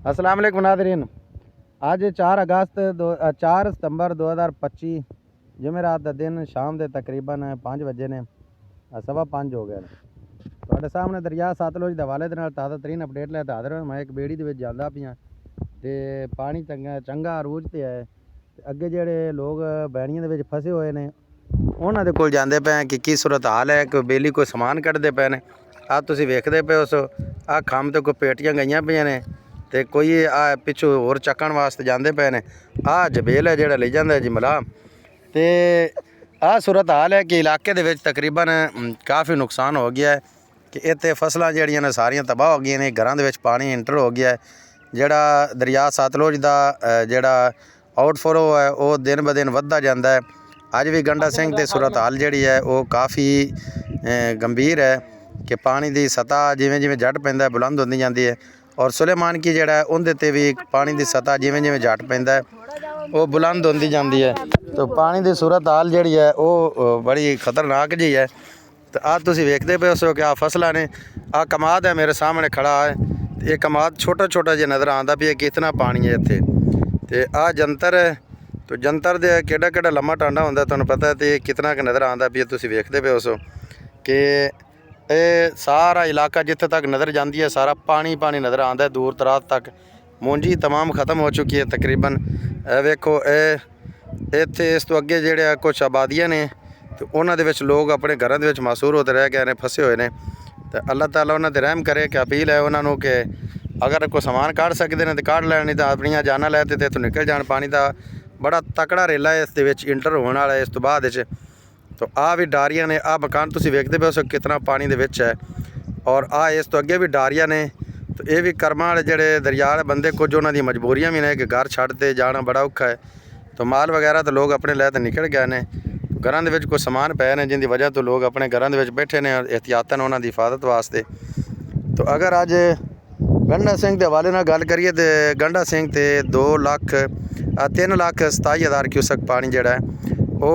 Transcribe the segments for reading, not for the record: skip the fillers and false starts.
अस्सलाम वालेकुम नाज़रीन। आज 4 सितंबर 2025 जमेरात का दिन शाम के तकरीबन 5 बजे ने 5:15 हो गए। ਤੁਹਾਡੇ ਸਾਹਮਣੇ ਦਰਿਆ ਸਤਲੁਜ ਦੇ ਹਵਾਲੇ ਦੇ ਨਾਲ ਤਾਜ਼ਾ ਤਰੀਨ ਅਪਡੇਟ ਲੈ ਕੇ ਹਾਜ਼ਰ ਹਾਂ। ਮੈਂ ਇੱਕ ਬੇੜੀ ਦੇ ਵਿੱਚ ਜਾਂਦਾ ਪਿਆ ਤੇ ਪਾਣੀ ਚੰਗਾ ਅਰੂਜ ਤੇ ਹੈ ਤੇ ਅੱਗੇ ਜਿਹੜੇ ਲੋਕ ਬੈਣੀਆਂ ਦੇ ਵਿੱਚ ਫਸੇ ਹੋਏ ਨੇ ਉਹਨਾਂ ਦੇ ਕੋਲ ਜਾਂਦੇ ਪਏ ਕਿ ਕੀ ਸੂਰਤ ਹਾਲ ਹੈ। ਕੋਈ ਬੇਲੀ ਕੋਈ ਸਮਾਨ ਕੱਢਦੇ ਪਏ ਨੇ। ਆ ਤੁਸੀਂ ਵੇਖਦੇ ਪਏ ਉਸ ਆ ਖੰਭ ਤੇ ਕੋਈ ਪੇਟੀਆਂ ਗਈਆਂ ਪਈਆਂ ਨੇ ਤੇ ਕੋਈ ਆ ਪਿੱਛੋਂ ਹੋਰ ਚੱਕਣ ਵਾਸਤੇ ਜਾਂਦੇ ਪਏ ਨੇ। ਆ ਜਬੇਲ ਹੈ ਜਿਹੜਾ ਲੈ ਜਾਂਦਾ ਜੀ ਮਲਾ ਤੇ ਆ ਸੂਰਤ ਹਾਲ ਹੈ ਕਿ ਇਲਾਕੇ ਦੇ ਵਿੱਚ ਤਕਰੀਬਨ ਕਾਫੀ ਨੁਕਸਾਨ ਹੋ ਗਿਆ ਹੈ ਕਿ ਇੱਥੇ ਫਸਲਾਂ ਜਿਹੜੀਆਂ ਨੇ ਸਾਰੀਆਂ ਤਬਾਹ ਹੋ ਗਈਆਂ ਨੇ। ਘਰਾਂ ਦੇ ਵਿੱਚ ਪਾਣੀ ਐਂਟਰ ਹੋ ਗਿਆ ਹੈ। ਜਿਹੜਾ ਦਰਿਆ ਸਤਲੁਜ ਦਾ ਜਿਹੜਾ ਆਊਟਫਲੋ ਹੈ ਉਹ ਦਿਨ ਬ ਦਿਨ ਵੱਧਦਾ ਜਾਂਦਾ ਹੈ। ਅੱਜ ਵੀ ਗੰਡਾ ਸਿੰਘ ਤੇ ਸੂਰਤ ਹਾਲ ਜਿਹੜੀ ਹੈ ਉਹ ਕਾਫੀ ਗੰਭੀਰ ਹੈ ਕਿ ਪਾਣੀ ਦੀ ਸਤ੍ਹਾ ਜਿਵੇਂ ਜਿਵੇਂ ਜੱਟ ਪੈਂਦਾ ਬੁਲੰਦ ਹੁੰਦੀ ਜਾਂਦੀ ਹੈ। ਔਰ ਸੁਲੇਮਾਨ ਕੀ ਜਿਹੜਾ ਉਹਦੇ ਤੇ ਵੀ ਪਾਣੀ ਦੀ ਸਤ੍ਹਾ ਜਿਵੇਂ ਜਿਵੇਂ ਜੱਟ ਪੈਂਦਾ ਹੈ ਉਹ ਬੁਲੰਦ ਹੁੰਦੀ ਜਾਂਦੀ ਹੈ। ਤਾਂ ਪਾਣੀ ਦੀ ਸੂਰਤ ਹਾਲ ਜਿਹੜੀ ਹੈ ਉਹ ਬੜੀ ਖਤਰਨਾਕ ਜਿਹੀ ਹੈ। तो आज तुम वेखते पे हो कि आ फसलां ने आ कमाद है मेरे सामने खड़ा है। ये कमाद छोटा छोटा जो नज़र आता भी है कि इतना पानी है इत्थे। तो आ जंतर है तो जंतर दे केड़ा केड़ा लम्मा टांडा होंदा तुहानूं पता है। तो कितना क नज़र आता भी है तुम वेखते पे हो कि ये सारा इलाका जिथे तक नज़र जाती है सारा पानी पानी नज़र आता है। दूर दराज तक मुंजी तमाम ख़त्म हो चुकी है तकरीबन। वेखो इत्थे इस तो अगे जिहड़े कुछ आबादियां ने तो उन्होंने लोग अपने घरों के मासूर होते रह गए हैं फसे हुए हैं। तो अल्लाह ताला उन्होंने रहम करे कि अपील है उन्होंने कि अगर कोई समान काढ़ सकते हैं तो काढ़ लैन, नहीं तो अपन जाना लै तो इतों निकल जान। पानी का बड़ा तकड़ा रेला है इस इंटर होने वाला है। इस तो बाद तो आ भी डारियां ने आ मकान तुम वेखते पे हो कितना पानी दे विच है। और आ इस तो अगे भी डारियां ने तो ये भी कर्मां वाले जिहड़े दरिया वाले बंदे कुछ उन्होंने मजबूरियां भी ने कि घर छड्डते जाना बड़ा औखा है। तो माल वगैरह तो लोग अपने लै तो निकल गए हैं। घरों के कुछ समान पे ने जिनकी वजह तो लोग अपने घरों के बैठे ने एहतियातन उन्होंने हिफाजत वास्ते। तो अगर अज गंडा सिंह के हवाले नाल गल करिए तो गंडा सिंह तो 3,27,000 क्यूसक पानी जोड़ा है वो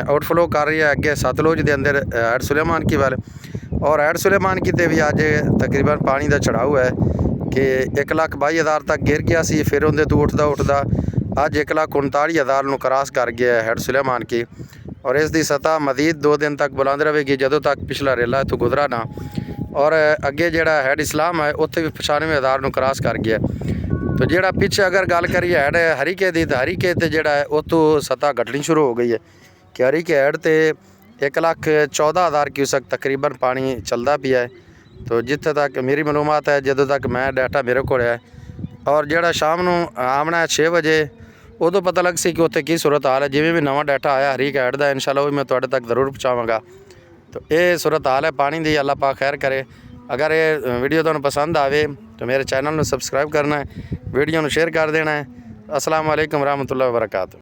आउटफ्लो कर रही है अगे सतलुज के अंदर हैड सुलेमान की वाल। और हैड सुलेमान की भी अज तकरीबन पानी का चढ़ाव है कि 1,22,000 तक गिर गया सी। फिर उनके तो उठता उठता अज 1,39,000 क्रॉस कर गया है हैड सुलेमान की। और इसकी सतह मजीद 2 दिन तक बुलंद रहेगी जदों तक पिछला रेला इतों गुजरा ना। और अगे जोड़ा हैड इस्लाम है उत्थे भी 95,000 क्रॉस कर गया। तो जोड़ा पिछे अगर गल करिए हैड हरीके की तो हरीके तो जोड़ा है उतों सतह घटनी शुरू हो गई है कि हरीके हैड तो 1,14,000 क्यूसक तकरीबन पानी चलता पिया है। तो जिथे तक मेरी मालूमात है जदों तक मैं डाटा मेरे को है और जोड़ा शाम को आमना है 6 बजे उदों पता लग सी कि उत्थे की सूरत हाल है। जिवें भी नवा डाटा आया हरीक हैड का इंशाल्लाह वो भी मैं तुहाडे तक जरूर पहुँचावांगा। तो ये सूरत हाल है पानी की। अल्लाह पाक खैर करे। अगर ये वीडियो तुहानूं पसंद आवे तो मेरे चैनल को सबसक्राइब करना है, वीडियो को शेयर कर देना है। अस्सलाम वालेकुम रहमतुल्लाहि व बरकातुहू।